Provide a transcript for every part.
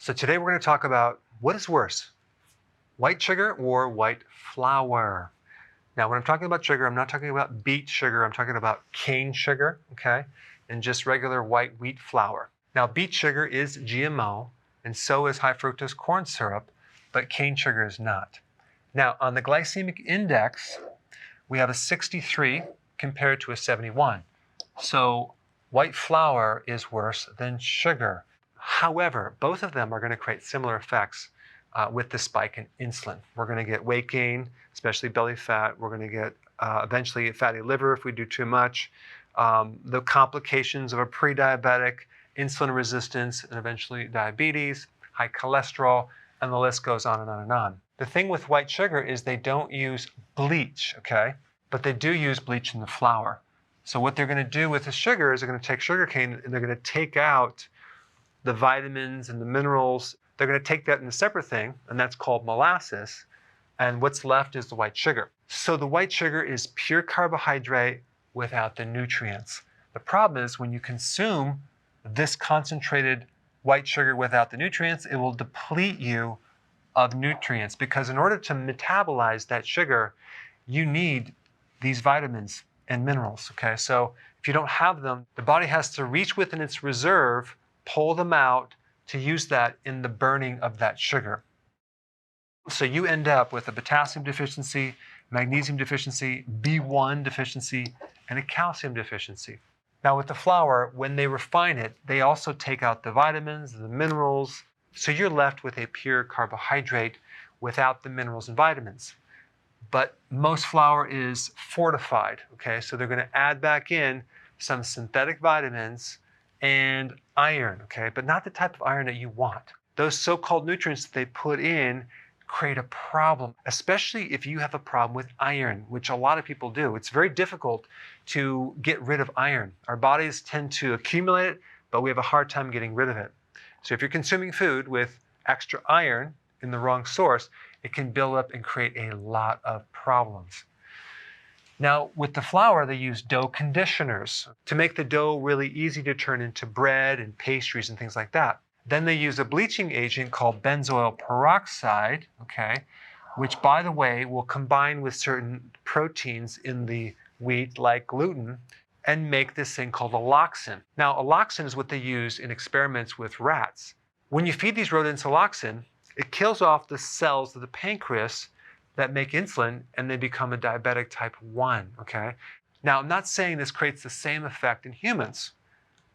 So today we're going to talk about what is worse, white sugar or white flour. Now, when I'm talking about sugar, I'm not talking about beet sugar. I'm talking about cane sugar, okay, and just regular white wheat flour. Now, beet sugar is GMO, and so is high fructose corn syrup, but cane sugar is not. Now, on the glycemic index, we have a 63 compared to a 71. So white flour is worse than sugar. However, both of them are going to create similar effects with the spike in insulin. We're going to get weight gain, especially belly fat. We're going to get eventually a fatty liver if we do too much. The complications of a pre-diabetic, insulin resistance, and eventually diabetes, high cholesterol, and the list goes on and on and on. The thing with white sugar is they don't use bleach, okay? But they do use bleach in the flour. So what they're going to do with the sugar is they're going to take sugar cane and they're going to take out the vitamins and the minerals. They're going to take that in a separate thing, and that's called molasses. And what's left is the white sugar. So the white sugar is pure carbohydrate without the nutrients. The problem is when you consume this concentrated white sugar without the nutrients, it will deplete you of nutrients, because in order to metabolize that sugar, you need these vitamins and minerals, okay? So if you don't have them, the body has to reach within its reserve, pull them out to use that in the burning of that sugar. So you end up with a potassium deficiency, magnesium deficiency, B1 deficiency, and a calcium deficiency. Now with the flour, when they refine it, they also take out the vitamins, the minerals, so you're left with a pure carbohydrate without the minerals and vitamins. But most flour is fortified, okay? So they're going to add back in some synthetic vitamins and iron, okay? But not the type of iron that you want. Those so-called nutrients that they put in create a problem, especially if you have a problem with iron, which a lot of people do. It's very difficult to get rid of iron. Our bodies tend to accumulate it, but we have a hard time getting rid of it. So if you're consuming food with extra iron in the wrong source, it can build up and create a lot of problems. Now, with the flour, they use dough conditioners to make the dough really easy to turn into bread and pastries and things like that. Then they use a bleaching agent called benzoyl peroxide, okay, which, by the way, will combine with certain proteins in the wheat, like gluten, and make this thing called alloxin. Now, alloxin is what they use in experiments with rats. When you feed these rodents alloxin, it kills off the cells of the pancreas that make insulin, and they become a diabetic type 1, okay? Now, I'm not saying this creates the same effect in humans,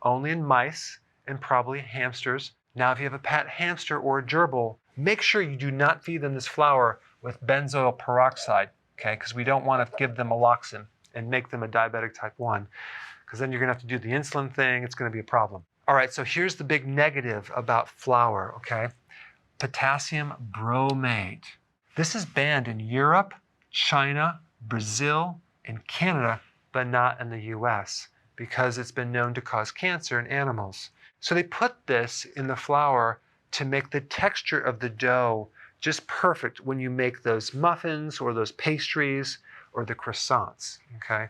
only in mice and probably hamsters. Now, if you have a pet hamster or a gerbil, make sure you do not feed them this flour with benzoyl peroxide, okay? Because we don't want to give them alloxin and make them a diabetic type 1, because then you're going to have to do the insulin thing. It's going to be a problem. All right, so here's the big negative about flour, okay? Potassium bromate. This is banned in Europe, China, Brazil, and Canada, but not in the US, because it's been known to cause cancer in animals. So they put this in the flour to make the texture of the dough just perfect when you make those muffins or those pastries or the croissants, okay?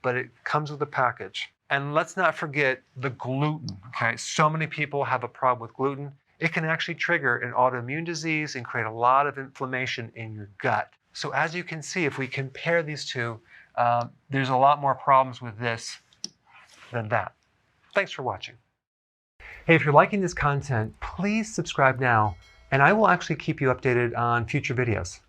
But it comes with a package. And let's not forget the gluten, okay? So many people have a problem with gluten. It can actually trigger an autoimmune disease and create a lot of inflammation in your gut. So as you can see, if we compare these two, there's a lot more problems with this than that. Thanks for watching. Hey, if you're liking this content, please subscribe now, and I will actually keep you updated on future videos.